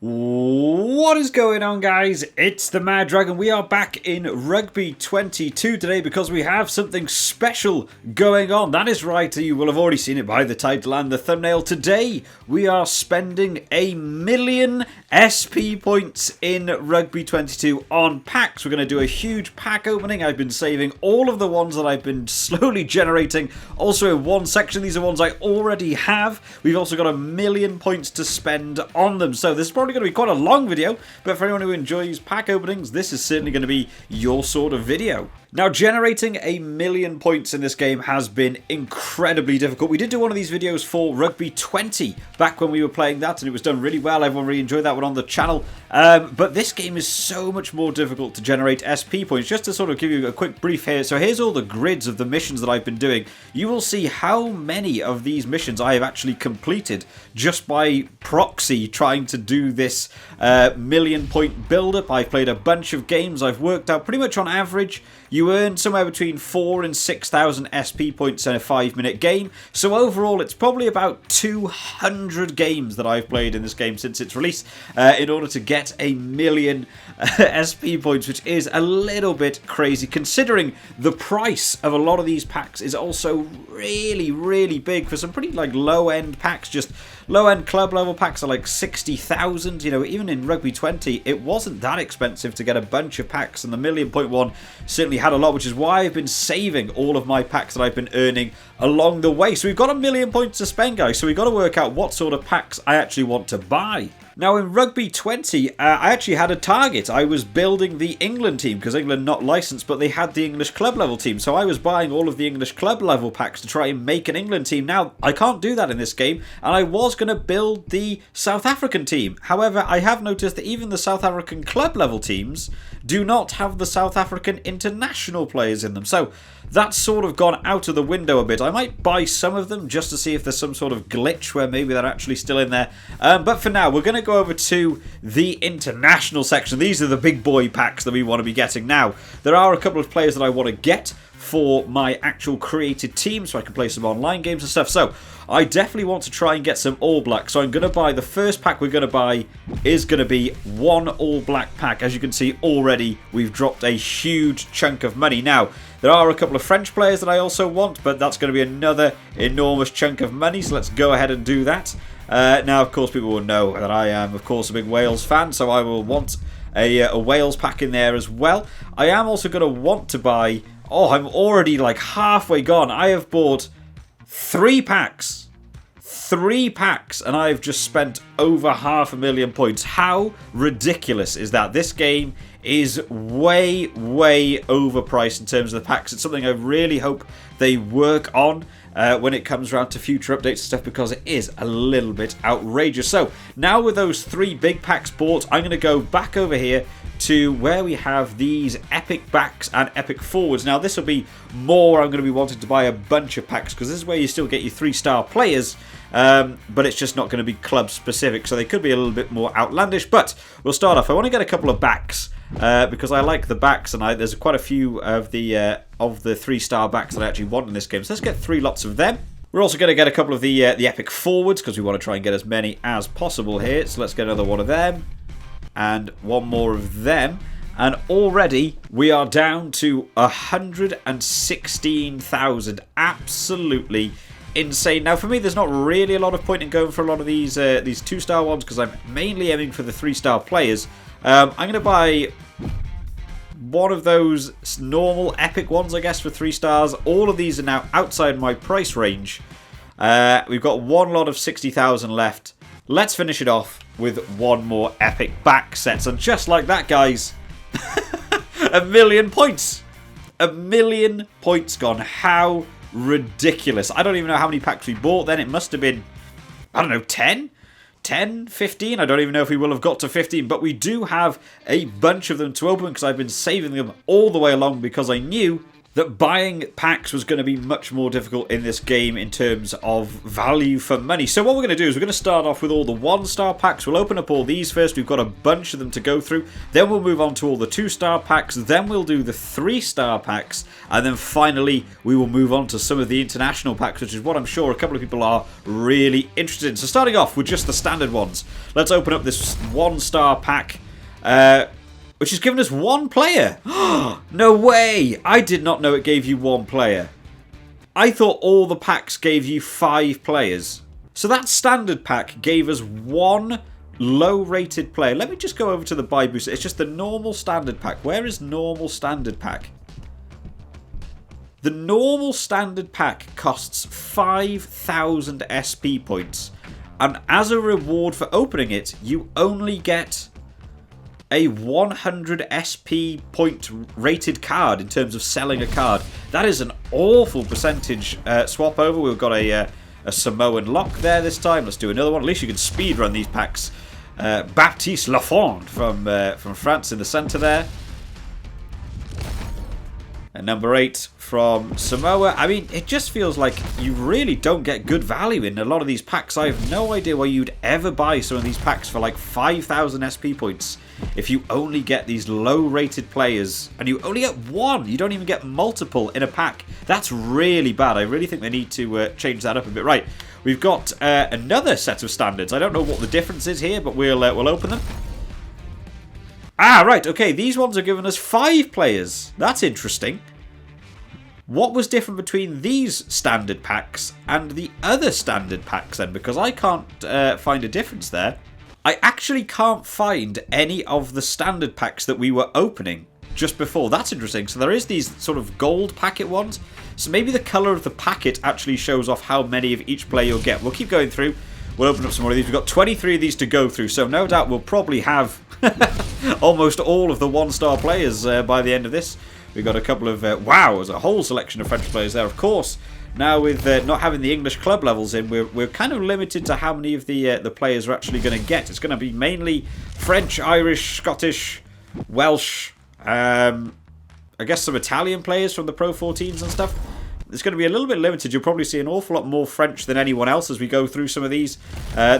What is going on, guys? It's the Mad Dragon. We are back in Rugby 22 today because we have something special going on. That is right, you will have already seen it by the title and the thumbnail. Today we are spending 1,000,000 SP points in Rugby 22 on packs. We're going to do a huge pack opening. I've been saving all of the ones that I've been slowly generating. Also in one section, these are ones I already have. We've also got 1,000,000 points to spend on them. So this is probably going to be quite a long video, but for anyone who enjoys pack openings, this is certainly going to be your sort of video. Now, generating 1,000,000 points in this game has been incredibly difficult. We did do one of these videos for Rugby 20 back when we were playing that, and it was done really well. Everyone really enjoyed that one on the channel. But this game is so much more difficult to generate SP points. Just to sort of give you a quick brief here. So here's all the grids of the missions that I've been doing. You will see how many of these missions I have actually completed just by proxy trying to do this 1,000,000 point build-up. I've played a bunch of games. I've worked out pretty much on average you earn somewhere between 4,000 and 6,000 SP points in a 5-minute game. So overall, it's probably about 200 games that I've played in this game since its release in order to get 1,000,000 SP points, which is a little bit crazy considering the price of a lot of these packs is also really, really big for some pretty like low-end packs. Just low-end club level packs are like 60,000. You know, even in Rugby 20, it wasn't that expensive to get a bunch of packs, and the 1,000,000 point one certainly had a lot, which is why I've been saving all of my packs that I've been earning along the way. So we've got 1,000,000 points to spend, guys, so we've got to work out what sort of packs I actually want to buy. Now, in Rugby 20, I actually had a target. I was building the England team, because England not licensed, but they had the English club level team. So I was buying all of the English club level packs to try and make an England team. Now, I can't do that in this game, and I was going to build the South African team. However, I have noticed that even the South African club level teams do not have the South African international players in them. So that's sort of gone out of the window a bit. I might buy some of them just to see if there's some sort of glitch where maybe they're actually still in there. But for now, we're going to go over to the international section. These are the big boy packs that we want to be getting. Now, there are a couple of players that I want to get for my actual created team so I can play some online games and stuff. So I definitely want to try and get some All Black. So I'm going to buy, the first pack we're going to buy is going to be one All Black pack. As you can see already, we've dropped a huge chunk of money. Now, there are a couple of French players that I also want, but that's going to be another enormous chunk of money. So let's go ahead and do that. Now, of course, people will know that I am, of course, a big Wales fan, so I will want a Wales pack in there as well. I am also going to want to buy... Oh, I'm already like halfway gone. I have bought 3 packs. 3 packs, and I've just spent over 500,000 points. How ridiculous is that? This game is way, way overpriced in terms of the packs. It's something I really hope they work on when it comes around to future updates and stuff, because it is a little bit outrageous. So now with those 3 big packs bought, I'm going to go back over here to where we have these epic backs and epic forwards. Now this will be more, I'm going to be wanting to buy a bunch of packs, because this is where you still get your 3-star players, but it's just not going to be club specific, so they could be a little bit more outlandish. But we'll start off. I want to get a couple of backs because I like the backs, and there's quite a few of the 3-star backs that I actually want in this game. So let's get 3 lots of them. We're also going to get a couple of the epic forwards, because we want to try and get as many as possible here. So let's get another one of them. And one more of them, and already we are down to 116,000. Absolutely insane. Now for me, there's not really a lot of point in going for a lot of these 2-star ones, because I'm mainly aiming for the 3-star players. I'm going to buy one of those normal epic ones, I guess, for 3 stars. All of these are now outside my price range. We've got one lot of 60,000 left. Let's finish it off with one more epic back sets. And just like that, guys, 1,000,000 points. 1,000,000 points gone. How ridiculous. I don't even know how many packs we bought then. It must have been, I don't know, 10? 10, 15? I don't even know if we will have got to 15. But we do have a bunch of them to open, because I've been saving them all the way along, because I knew that buying packs was going to be much more difficult in this game in terms of value for money. So what we're going to do is we're going to start off with all the 1-star packs. We'll open up all these first. We've got a bunch of them to go through. Then we'll move on to all the 2-star packs. Then we'll do the 3-star packs. And then finally, we will move on to some of the international packs, which is what I'm sure a couple of people are really interested in. So starting off with just the standard ones. Let's open up this 1-star pack. Which has given us 1 player. No way! I did not know it gave you 1 player. I thought all the packs gave you 5 players. So that standard pack gave us 1 low-rated player. Let me just go over to the buy booster. It's just the normal standard pack. Where is normal standard pack? The normal standard pack costs 5,000 SP points. And as a reward for opening it, you only get a 100 SP point rated card in terms of selling a card. That is an awful percentage swap over. We've got a Samoan lock there this time. Let's do another one. At least you can speedrun these packs. Baptiste Lafond from France in the centre there. And number 8 from Samoa. I mean, it just feels like you really don't get good value in a lot of these packs. I have no idea why you'd ever buy some of these packs for like 5,000 SP points if you only get these low-rated players and you only get 1. You don't even get multiple in a pack. That's really bad. I really think they need to change that up a bit. Right, we've got another set of standards. I don't know what the difference is here, but we'll open them. Ah, right, okay, these ones are giving us 5 players. That's interesting. What was different between these standard packs and the other standard packs then? Because I can't find a difference there. I actually can't find any of the standard packs that we were opening just before. That's interesting. So there is these sort of gold packet ones. So maybe the colour of the packet actually shows off how many of each player you'll get. We'll keep going through. We'll open up some more of these. We've got 23 of these to go through. So no doubt we'll probably have almost all of the 1-star players by the end of this. We've got a couple of... wow, there's a whole selection of French players there. Of course, now with not having the English club levels in, we're kind of limited to how many of the players we're actually going to get. It's going to be mainly French, Irish, Scottish, Welsh, I guess some Italian players from the Pro 14s and stuff. It's going to be a little bit limited. You'll probably see an awful lot more French than anyone else as we go through some of these.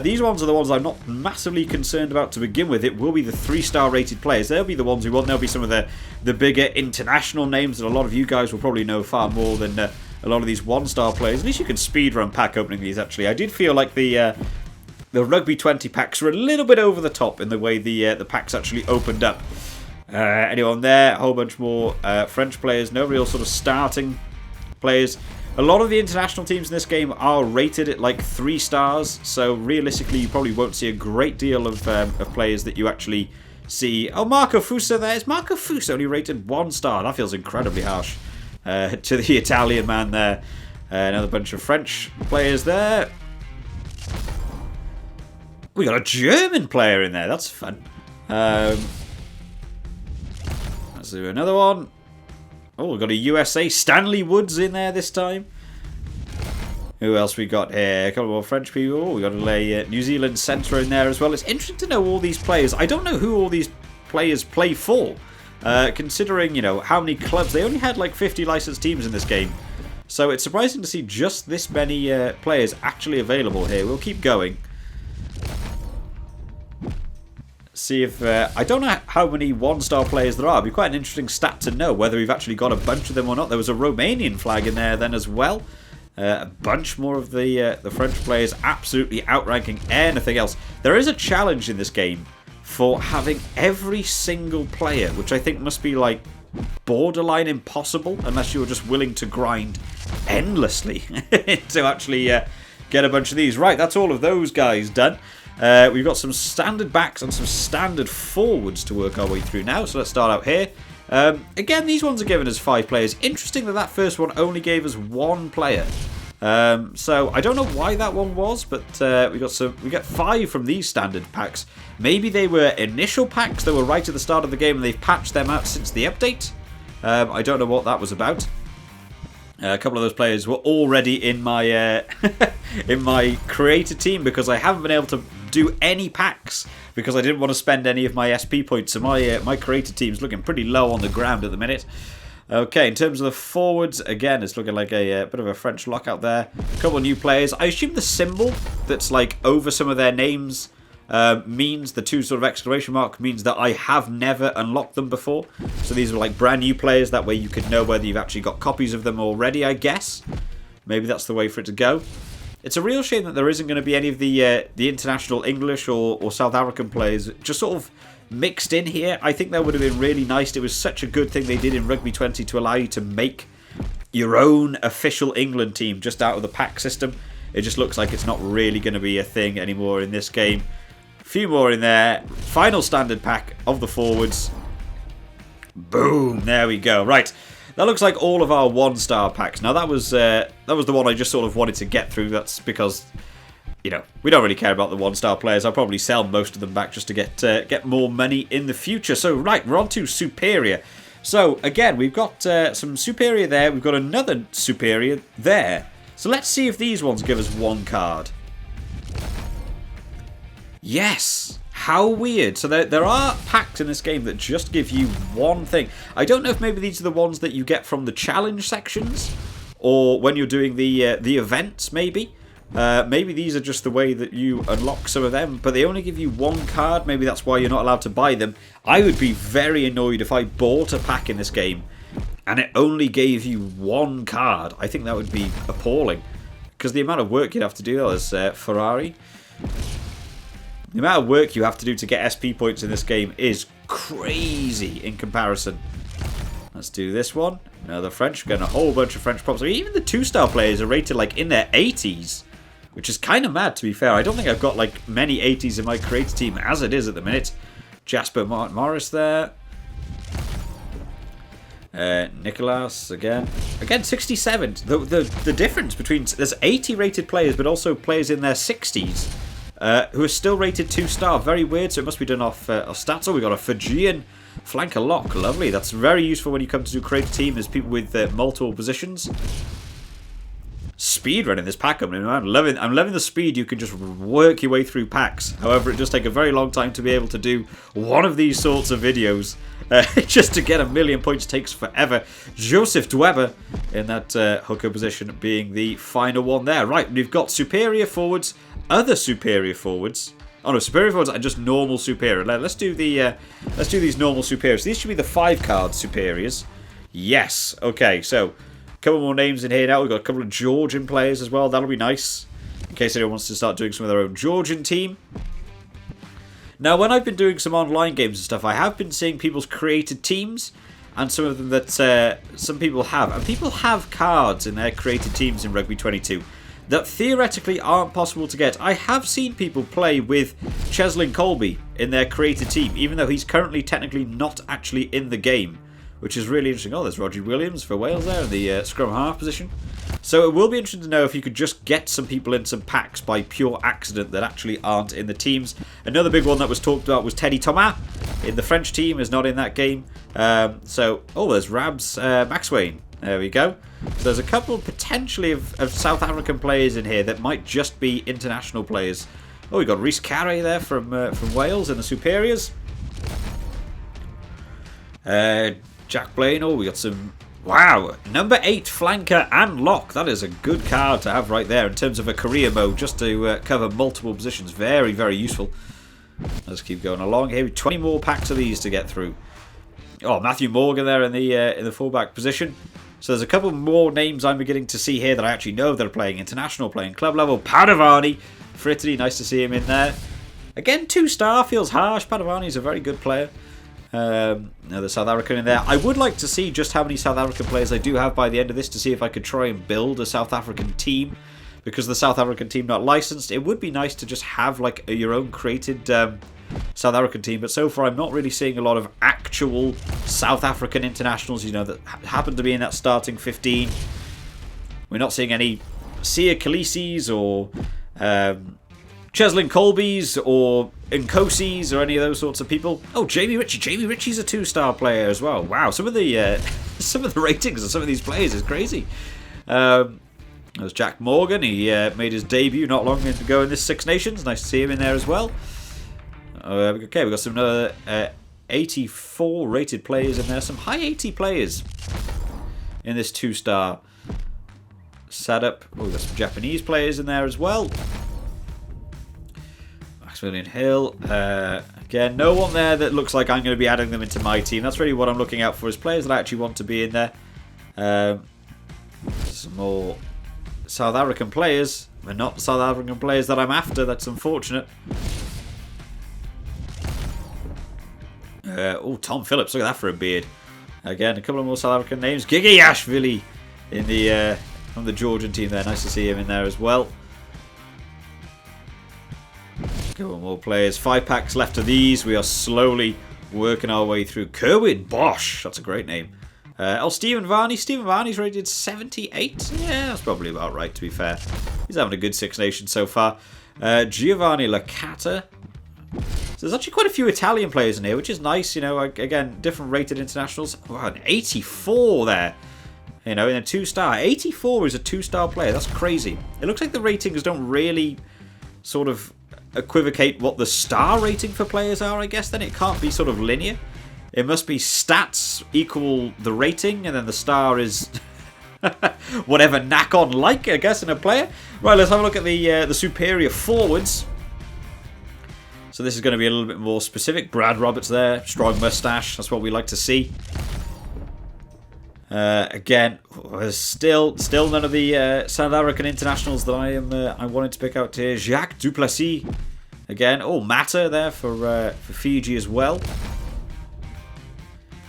These ones are the ones I'm not massively concerned about to begin with. It will be the 3-star rated players. They'll be the ones we want. There'll be some of the bigger international names that a lot of you guys will probably know far more than a lot of these 1-star players. At least you can speedrun pack opening these, actually. I did feel like the Rugby 20 packs were a little bit over the top in the way the packs actually opened up. Anyone there? A whole bunch more French players. No real sort of starting players. A lot of the international teams in this game are rated at like 3 stars, so realistically you probably won't see a great deal of players that you actually see. Oh, Marco Fusa there. Is Marco Fusa only rated 1 star? That feels incredibly harsh to the Italian man there. Another bunch of French players there. We got a German player in there. That's fun. Let's do another one. Oh, we've got a USA Stanley Woods in there this time. Who else we got here? A couple more French people. Oh, we got a New Zealand centre in there as well. It's interesting to know all these players. I don't know who all these players play for. Considering, you know, how many clubs. They only had like 50 licensed teams in this game. So it's surprising to see just this many players actually available here. We'll keep going. See if... I don't know how many 1-star players there are. It'd be quite an interesting stat to know whether we've actually got a bunch of them or not. There was a Romanian flag in there then as well. A bunch more of the French players absolutely outranking anything else. There is a challenge in this game for having every single player, which I think must be like borderline impossible unless you're just willing to grind endlessly to actually get a bunch of these. Right, that's all of those guys done. We've got some standard backs and some standard forwards to work our way through now. So let's start out here. Again, these ones are giving us 5 players. Interesting that that first one only gave us 1 player. So I don't know why that one was, but we got 5 from these standard packs. Maybe they were initial packs that were right at the start of the game and they've patched them out since the update. I don't know what that was about. A couple of those players were already in my in my creator team because I haven't been able to do any packs because I didn't want to spend any of my SP points. So my creator team's looking pretty low on the ground at the minute. Okay, in terms of the forwards, again, it's looking like a bit of a French lockout there. A couple of new players. I assume the symbol that's like over some of their names means, the two sort of exclamation mark, means that I have never unlocked them before. So these are like brand new players. That way you could know whether you've actually got copies of them already, I guess. Maybe that's the way for it to go. It's a real shame that there isn't going to be any of the international English or South African players just sort of mixed in here. I think that would have been really nice. It was such a good thing they did in Rugby 20 to allow you to make your own official England team just out of the pack system. It just looks like it's not really going to be a thing anymore in this game. A few more in there. Final standard pack of the forwards. Boom. There we go. Right. That looks like all of our one-star packs. Now, that was the one I just sort of wanted to get through. That's because, you know, we don't really care about the one-star players. I'll probably sell most of them back just to get more money in the future. So, right, we're on to Superior. So, again, we've got some Superior there. We've got another Superior there. So, let's see if these ones give us one card. Yes! How weird. So there are packs in this game that just give you one thing. I don't know if maybe these are the ones that you get from the challenge sections, or when you're doing the events, maybe. Maybe these are just the way that you unlock some of them, but they only give you one card. Maybe that's why you're not allowed to buy them. I would be very annoyed if I bought a pack in this game and it only gave you one card. I think that would be appalling, because the amount of work you'd have to do. There's Ferrari. The amount of work you have to do to get SP points in this game is crazy in comparison. Let's do this one. Another French. We're getting a whole bunch of French props. I mean, even the 2-star players are rated like in their 80s, which is kind of mad, to be fair. I don't think I've got like many 80s in my creator team as it is at the minute. Jasper Morris there. Nicolas again. Again, 67. The difference between... There's 80 rated players, but also players in their 60s. Who are still rated 2-star. Very weird, so it must be done off stats. Oh, we got a Fijian flanker lock. Lovely. That's very useful when you come to do create a team. There's people with multiple positions. Speed running this pack. I'm loving the speed. You can just work your way through packs. However, it does take a very long time to be able to do one of these sorts of videos. Just to get 1,000,000 points takes forever. Joseph Dweber in that hooker position being the final one there. Right, we've got superior forwards, other superior forwards. Oh no, superior forwards are just normal superior. Let's do these normal superiors. These should be the 5-card superiors. Yes. Okay, so a couple more names in here now. We've got a couple of Georgian players as well. That'll be nice, in case anyone wants to start doing some of their own Georgian team. Now, when I've been doing some online games and stuff, I have been seeing people's created teams, and some of them that some people have. And people have cards in their created teams in Rugby 22 that theoretically aren't possible to get. I have seen people play with Cheslin Colby in their created team, even though he's currently technically not actually in the game, which is really interesting. Oh, there's Roger Williams for Wales there in the scrum half position. So it will be interesting to know if you could just get some people in some packs by pure accident that actually aren't in the teams. Another big one that was talked about was Teddy Thomas in the French team, is not in that game. There's Rabs Maxwayne. There we go. So there's a couple potentially of South African players in here that might just be international players. Oh, we got Rhys Carey there from Wales in the superiors. Jack Blaine. Oh, we got some... Wow, number 8 flanker and lock. That is a good card to have right there in terms of a career mode, just to cover multiple positions. Very, very useful. Let's keep going along here. 20 more packs of these to get through. Oh, Matthew Morgan there in the fullback position. So there's a couple more names I'm beginning to see here that I actually know that are playing international, playing club level. Padovani for Italy. Nice to see him in there. Again, 2-star. Feels harsh. Padovani's a very good player. Another South African in there. I would like to see just how many South African players I do have by the end of this, to see if I could try and build a South African team, because the South African team not licensed. It would be nice to just have like your own created South African team, but so far I'm not really seeing a lot of actual South African internationals, you know, that happen to be in that starting 15. We're not seeing any Sia Khaleesi's or Cheslin Colby's or Nkosi's or any of those sorts of people. Oh, Jamie Ritchie. Jamie Ritchie's a 2-star player as well. Wow, some of the ratings of some of these players is crazy. There's Jack Morgan. He made his debut not long ago in this Six Nations. Nice to see him in there as well. Okay, we've got some 84 rated players in there. Some high 80 players. in this 2-star setup. Oh, there's some Japanese players in there as well. Maximilian Hill. Again, no one there that looks like I'm going to be adding them into my team. That's really what I'm looking out for, is players that I actually want to be in there. Some more South African players. But not South African players that I'm after. That's unfortunate. Oh, Tom Phillips. Look at that for a beard. Again, a couple of more South African names. Gigiyashvili in the from the Georgian team there. Nice to see him in there as well. Couple more players. 5 packs left of these. We are slowly working our way through. Kerwin Bosch. That's a great name. Stephen Varney. Stephen Varney's rated 78. Yeah, that's probably about right, to be fair. He's having a good Six Nations so far. Giovanni Licata. So there's actually quite a few Italian players in here, which is nice. You know, again, different rated internationals. Wow, an 84 there. You know, in a 2-star. 84 is a 2-star player. That's crazy. It looks like the ratings don't really sort of equivocate what the star rating for players are, I guess. Then it can't be sort of linear. It must be stats equal the rating, and then the star is whatever knack on like, I guess, in a player. Right, let's have a look at the superior forwards. So this is going to be a little bit more specific. Brad Roberts there, strong moustache. That's what we like to see. Again, there's still none of the South African internationals that I wanted to pick out here. Jacques Duplessis. Again, oh, Mata there for Fiji as well.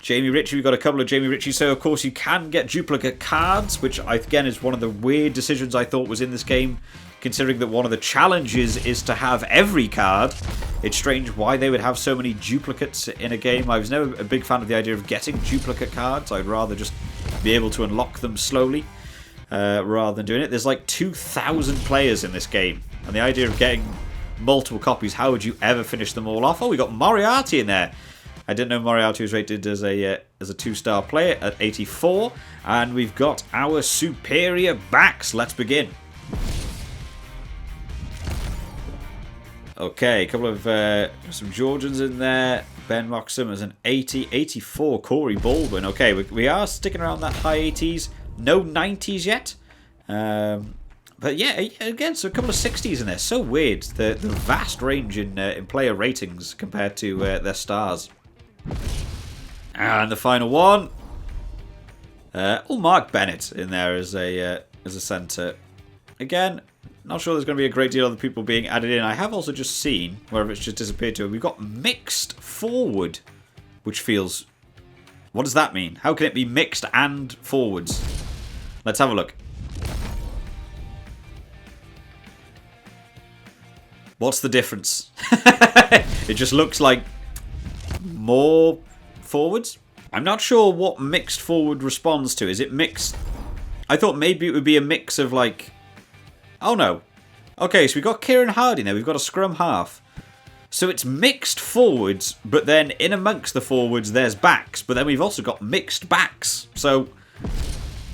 Jamie Ritchie, we've got a couple of Jamie Ritchie. So, of course, you can get duplicate cards, which, again, is one of the weird decisions I thought was in this game, considering that one of the challenges is to have every card. It's strange why they would have so many duplicates in a game. I was never a big fan of the idea of getting duplicate cards. I'd rather just be able to unlock them slowly rather than doing it. There's like 2,000 players in this game, and the idea of getting multiple copies, how would you ever finish them all off? Oh, we got Moriarty in there. I didn't know Moriarty was rated as a 2-star player at 84. And we've got our superior backs. Let's begin. Okay, a couple of some Georgians in there. Ben Moxham as an 80. 84, Corey Baldwin. Okay, we are sticking around that high 80s. No 90s yet. But yeah, again, so a couple of 60s in there. So weird, the vast range in player ratings compared to their stars. And the final one. Mark Bennett in there as a centre. Again, not sure there's going to be a great deal of the people being added in. I have also just seen, wherever it's just disappeared to, we've got mixed forward, which feels... What does that mean? How can it be mixed and forwards? Let's have a look. What's the difference? It just looks like more forwards. I'm not sure what mixed forward responds to. Is it mixed? I thought maybe it would be a mix of like... Oh no. Okay, so we've got Kieran Harding there. We've got a scrum half. So it's mixed forwards, but then in amongst the forwards there's backs. But then we've also got mixed backs. So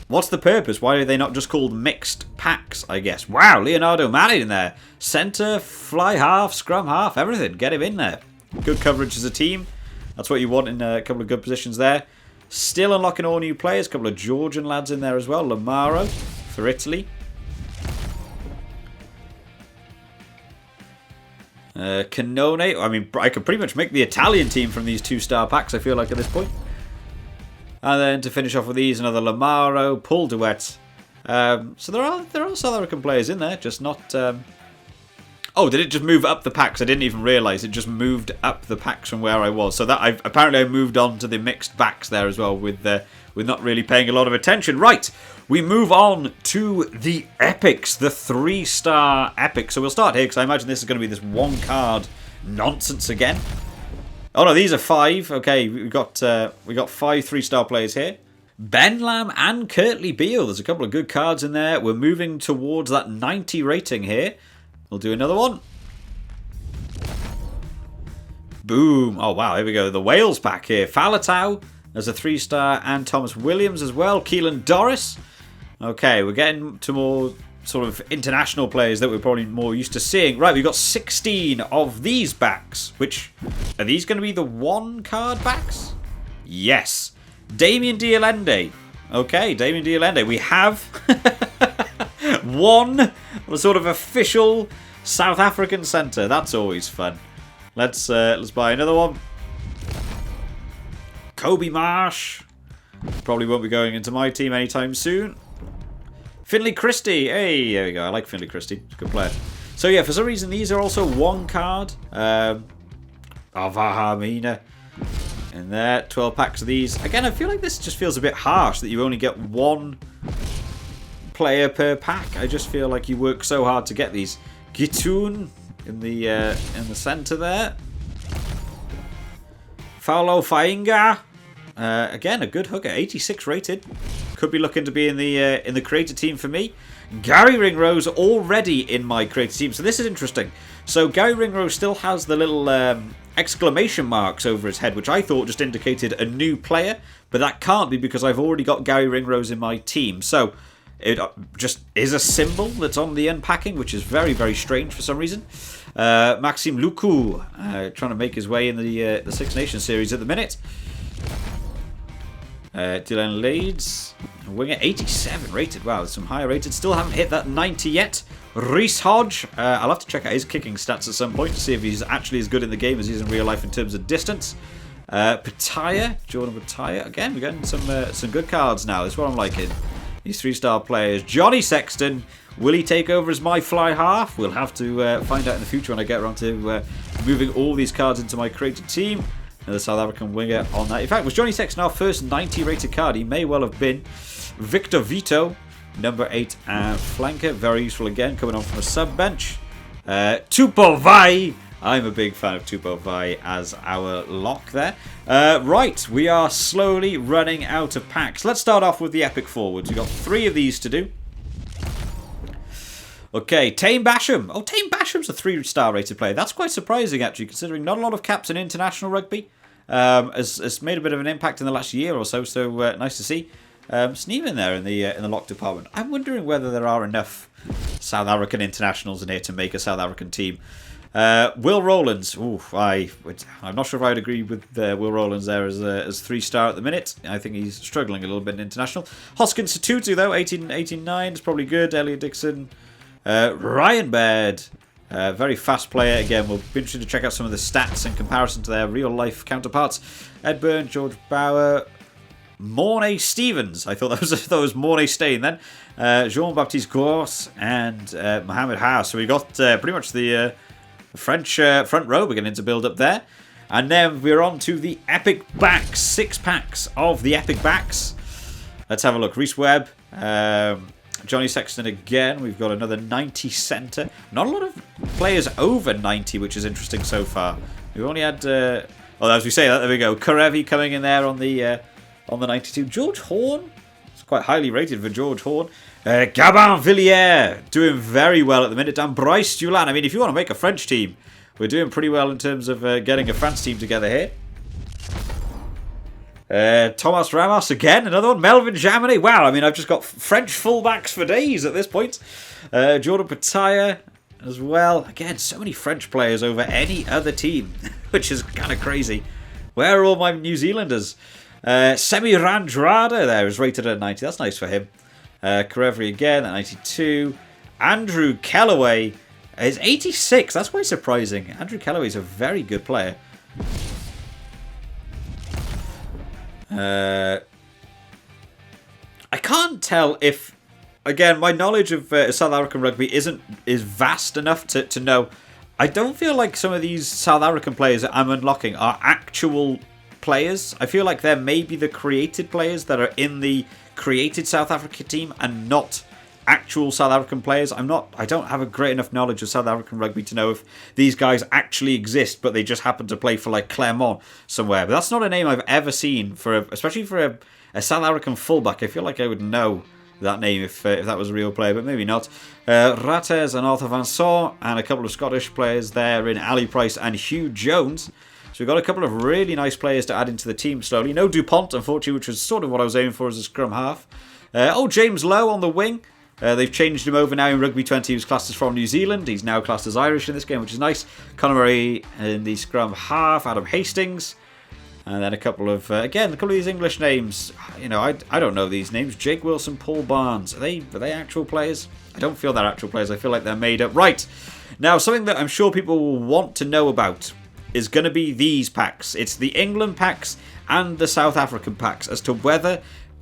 what's the purpose? Why are they not just called mixed packs, I guess? Wow, Leonardo Manning in there. Centre, fly half, scrum half, everything. Get him in there. Good coverage as a team. That's what you want in a couple of good positions there. Still unlocking all new players. A couple of Georgian lads in there as well. Lamaro for Italy. Canone. I mean, I could pretty much make the Italian team from these 2-star packs, I feel like, at this point. And then to finish off with these, another Lamaro, Paul Duet. So there are South African players in there, just not... Oh, did it just move up the packs? I didn't even realise. It just moved up the packs from where I was. So that apparently I moved on to the mixed backs there as well with not really paying a lot of attention. Right, we move on to the epics, the 3-star epic. So we'll start here because I imagine this is going to be this one card nonsense again. Oh no, these are 5. Okay, we got 5 3-star players here. Ben Lam and Curtly Beale. There's a couple of good cards in there. We're moving towards that 90 rating here. We'll do another one. Boom. Oh, wow. Here we go. The Wales pack here. Falatau as a 3-star and Thomas Williams as well. Keelan Doris. Okay, we're getting to more sort of international players that we're probably more used to seeing. Right, we've got 16 of these backs. Which, are these going to be the 1-card backs? Yes. Damien Dialende. Okay, Damien Diolende. We have one sort of official South African centre. That's always fun. Let's buy another one. Kobe Marsh. Probably won't be going into my team anytime soon. Finley Christie. Hey, there we go. I like Finley Christie. He's a good player. So yeah, for some reason these are also one card. Avahamina. In there. 12 packs of these. Again, I feel like this just feels a bit harsh that you only get one player per pack. I just feel like you work so hard to get these. Gitoon in the centre there. Paulo Fainga. Again, a good hooker, 86 rated. Could be looking to be in the creator team for me. Gary Ringrose already in my creator team, so this is interesting. So Gary Ringrose still has the little exclamation marks over his head, which I thought just indicated a new player, but that can't be because I've already got Gary Ringrose in my team. So it just is a symbol that's on the unpacking, which is very, very strange for some reason. Maxime Luku trying to make his way in the Six Nations series at the minute. Dylan Leeds, winger 87 rated. Wow, there's some higher rated. Still haven't hit that 90 yet. Reese Hodge. I'll have to check out his kicking stats at some point to see if he's actually as good in the game as he is in real life in terms of distance. Pataya, Jordan Pataya. Again, we're getting some good cards now. That's what I'm liking. These 3-star players. Johnny Sexton. Will he take over as my fly half? We'll have to find out in the future when I get around to moving all these cards into my created team. Another South African winger on that. In fact, was Johnny Sexton our first 90 rated card? He may well have been. Victor Vito, number 8 flanker. Very useful again, coming on from a sub bench. Tupou Vai. I'm a big fan of Tupou Vai as our lock there. Right, we are slowly running out of packs. Let's start off with the epic forwards. We've got 3 of these to do. Okay, Tame Basham. Oh, Tame Basham's a 3-star rated player. That's quite surprising, actually, considering not a lot of caps in international rugby. Has made a bit of an impact in the last year or so, so nice to see. Sneem in there in the lock department. I'm wondering whether there are enough South African internationals in here to make a South African team. Will Rowlands. Ooh, I'm not sure if I'd agree with Will Rowlands there as 3-star at the minute. I think he's struggling a little bit in international. Hoskins Tutu, though, 18-9 is probably good. Elliot Dixon. Ryan Baird. Very fast player. Again, we'll be interested to check out some of the stats in comparison to their real-life counterparts. Ed Byrne, George Bauer, Mornay Stevens. I thought that was Mornay Stain then. Jean-Baptiste Gors and Mohamed Haas. So we got pretty much the French front row beginning to build up there. And then we're on to the Epic Backs. 6 packs of the Epic Backs. Let's have a look. Reece Webb. Johnny Sexton again. We've got another 90 centre. Not a lot of players over 90, which is interesting so far. We've only had... as we say that, there we go. Karevi coming in there on the 92. George Horn. It's quite highly rated for George Horn. Gabin Villiers. Doing very well at the minute. And Bryce Dulan. I mean, if you want to make a French team, we're doing pretty well in terms of getting a France team together here. Thomas Ramos again, another one. Melvin Jamini. Wow, I mean, I've just got French fullbacks for days at this point. Jordan Pataya as well. Again, so many French players over any other team, which is kind of crazy. Where are all my New Zealanders? Semi Randrada there is rated at 90. That's nice for him. Karevi again at 92. Andrew Kellaway is 86. That's quite surprising. Andrew Kellaway is a very good player. I can't tell if, again, my knowledge of South African rugby is vast enough to know. I don't feel like some of these South African players that I'm unlocking are actual players. I feel like they're maybe the created players that are in the created South Africa team and not actual South African players. I don't have a great enough knowledge of South African rugby to know if these guys actually exist, but they just happen to play for like Clermont somewhere. But that's not a name I've ever seen especially for a South African fullback. I feel like I would know that name if that was a real player, but maybe not. Ratters and Arthur Vincent, and a couple of Scottish players there in Ali Price and Hugh Jones. So we've got a couple of really nice players to add into the team slowly. No Dupont, unfortunately, which was sort of what I was aiming for as a scrum half. James Lowe on the wing. They've changed him over now in Rugby 20. He was classed as from New Zealand. He's now classed as Irish in this game, which is nice. Conor Murray in the scrum half. Adam Hastings. And then a couple of, again, a couple of these English names. You know, I don't know these names. Jake Wilson, Paul Barnes. Are they actual players? I don't feel they're actual players. I feel like they're made up. Right. Now, something that I'm sure people will want to know about is going to be these packs. It's the England packs and the South African packs, as to whether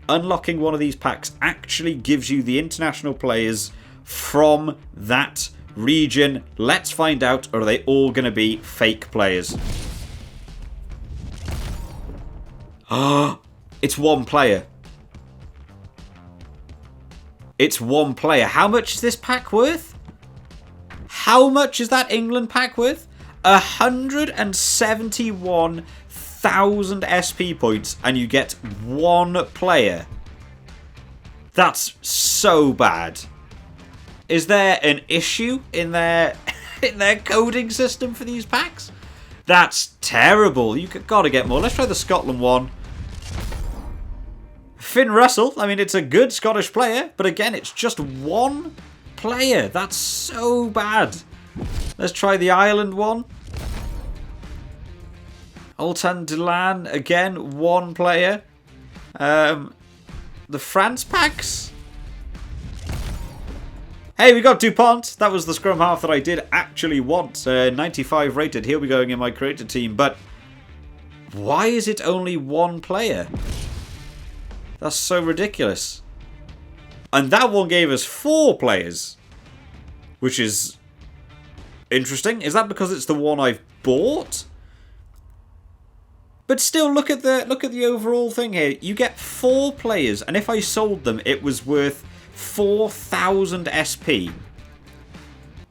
unlocking one of these packs actually gives you the international players from that region. Let's find out. Or are they all going to be fake players? Oh, it's one player. It's one player. How much is this pack worth? How much is that England pack worth? 171,000 SP points, and you get one player. That's so bad. Is there an issue in their coding system for these packs? That's terrible. You've got to get more. Let's try the Scotland one. Finn Russell. I mean, it's a good Scottish player, but again, it's just one player. That's so bad. Let's try the Ireland one. Altan Delan. Again, one player. The France packs. Hey, we got DuPont. That was the scrum half that I did actually want. 95 rated. He'll be going in my creator team. But why is it only one player? That's so ridiculous. And that one gave us 4 players, which is interesting. Is that because it's the one I've bought? But still, look at the overall thing here. You get 4 players, and if I sold them, it was worth 4,000 SP.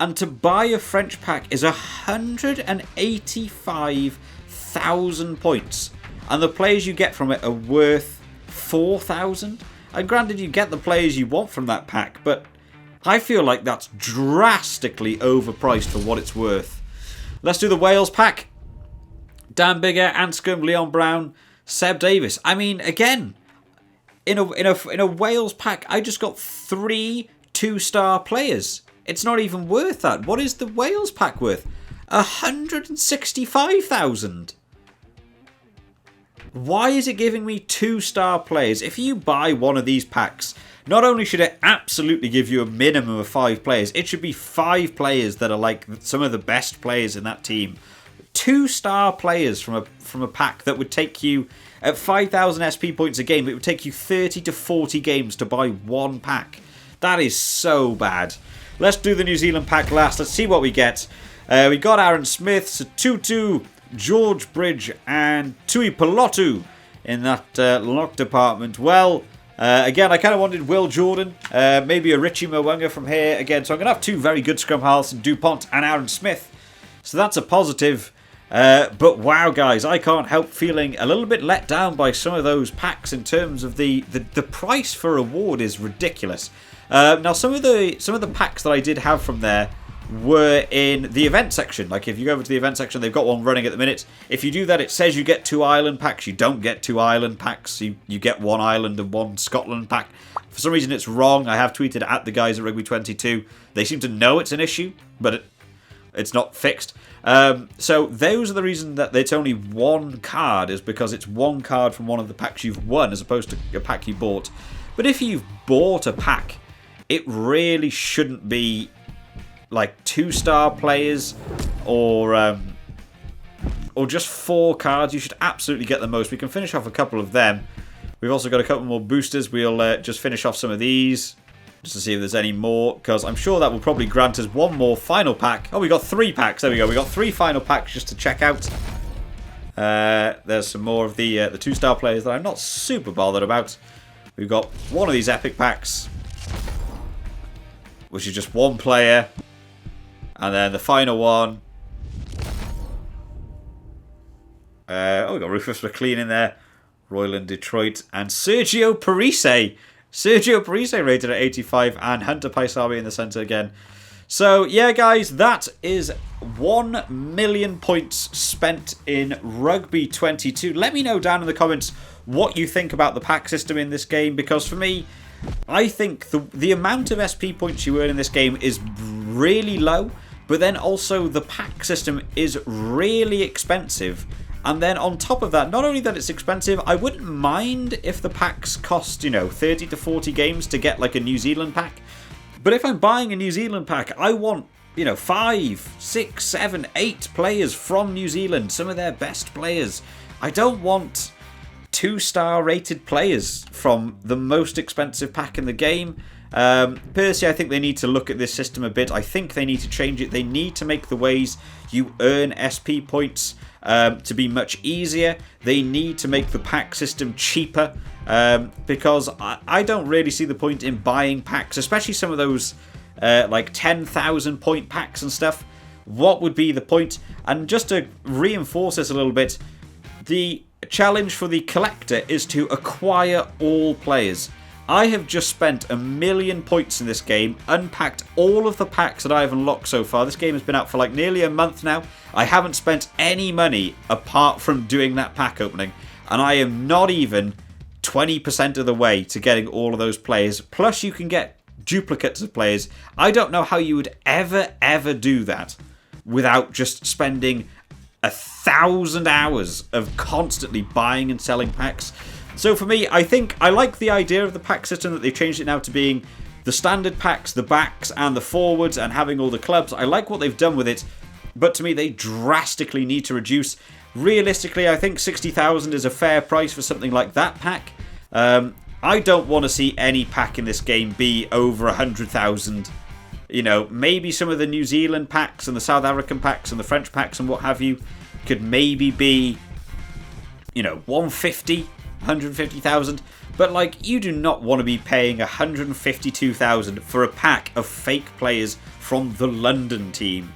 And to buy a French pack is 185,000 points. And the players you get from it are worth 4,000. And granted, you get the players you want from that pack, but I feel like that's drastically overpriced for what it's worth. Let's do the Wales pack. Dan Bigger, Anscombe, Leon Brown, Seb Davis. I mean, again, in a Wales pack, I just got 3 2-star players. It's not even worth that. What is the Wales pack worth? 165,000. Why is it giving me 2-star players? If you buy one of these packs, not only should it absolutely give you a minimum of 5 players, it should be 5 players that are like some of the best players in that team. 2-star players from a pack that would take you, at 5,000 SP points a game, it would take you 30 to 40 games to buy one pack. That is so bad. Let's do the New Zealand pack last. Let's see what we get. We got Aaron Smith, Satutu, George Bridge, and Tui Pelotu in that lock department. Well, again, I kind of wanted Will Jordan, maybe a Richie Mwanga from here again. So I'm going to have 2 very good scrum halves, DuPont and Aaron Smith. So that's a positive. But wow, guys, I can't help feeling a little bit let down by some of those packs in terms of the price for reward is ridiculous. Now, some of the packs that I did have from there were in the event section. Like, if you go over to the event section, they've got one running at the minute. If you do that, it says you get 2 Ireland packs. You don't get 2 Ireland packs. You get 1 Ireland and 1 Scotland pack. For some reason, it's wrong. I have tweeted at the guys at Rugby 22. They seem to know it's an issue, but it's not fixed. So those are the reason that it's only 1 card, is because it's 1 card from one of the packs you've won as opposed to a pack you bought. But if you've bought a pack, it really shouldn't be like 2-star players or just 4 cards. You should absolutely get the most. We can finish off a couple of them. We've also got a couple more boosters. We'll just finish off some of these just to see if there's any more, because I'm sure that will probably grant us 1 more final pack. Oh, we got 3 packs. There we go. We got 3 final packs just to check out. There's some more of the 2-star players that I'm not super bothered about. We've got one of these epic packs, which is just 1 player. And then the final one. We got Rufus McLean in there. Royland Detroit. And Sergio Parise. Sergio Parise rated at 85. And Hunter Paisawi in the centre again. So, yeah, guys, that is 1 million points spent in Rugby 22. Let me know down in the comments what you think about the pack system in this game. Because for me, I think the amount of SP points you earn in this game is really low. But then also the pack system is really expensive. And then on top of that, not only that it's expensive, I wouldn't mind if the packs cost, 30 to 40 games to get like a New Zealand pack. But if I'm buying a New Zealand pack, I want, 5, 6, 7, 8 players from New Zealand, some of their best players. I don't want 2-star rated players from the most expensive pack in the game. Personally, I think they need to look at this system a bit. I think they need to change it. They need to make the ways you earn SP points to be much easier. They need to make the pack system cheaper because I don't really see the point in buying packs, especially some of those like 10,000 point packs and stuff. What would be the point? And just to reinforce this a little bit, the challenge for the collector is to acquire all players. I have just spent 1 million points in this game, unpacked all of the packs that I have unlocked so far. This game has been out for like nearly a month now. I haven't spent any money apart from doing that pack opening, and I am not even 20% of the way to getting all of those players. Plus you can get duplicates of players. I don't know how you would ever do that without just spending 1,000 hours of constantly buying and selling packs. So for me, I think I like the idea of the pack system, that they've changed it now to being the standard packs, the backs and the forwards, and having all the clubs. I like what they've done with it, but to me they drastically need to reduce. Realistically, I think 60,000 is a fair price for something like that pack. I don't want to see any pack in this game be over 100,000. Maybe some of the New Zealand packs and the South African packs and the French packs and what have you could maybe be, 150. 150,000, but you do not want to be paying 152,000 for a pack of fake players from the London team.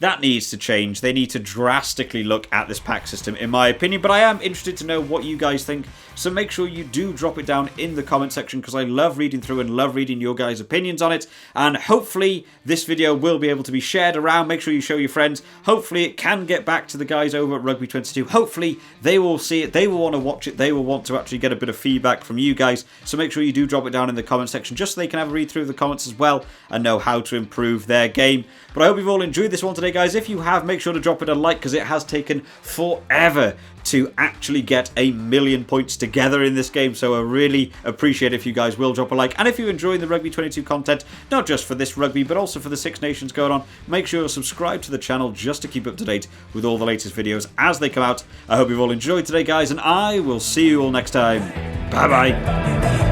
That needs to change. They need to drastically look at this pack system, in my opinion. But I am interested to know what you guys think. So make sure you do drop it down in the comment section, because I love reading through and love reading your guys' opinions on it. And hopefully this video will be able to be shared around. Make sure you show your friends. Hopefully it can get back to the guys over at Rugby 22. Hopefully they will see it. They will want to watch it. They will want to actually get a bit of feedback from you guys. So make sure you do drop it down in the comment section, just so they can have a read through the comments as well and know how to improve their game. But I hope you've all enjoyed this one today, guys. If you have, make sure to drop it a like, because it has taken forever to actually get 1 million points together in this game. So I really appreciate if you guys will drop a like. And if you're enjoying the Rugby 22 content, not just for this rugby, but also for the Six Nations going on, make sure to subscribe to the channel just to keep up to date with all the latest videos as they come out. I hope you've all enjoyed today, guys, and I will see you all next time. Bye-bye.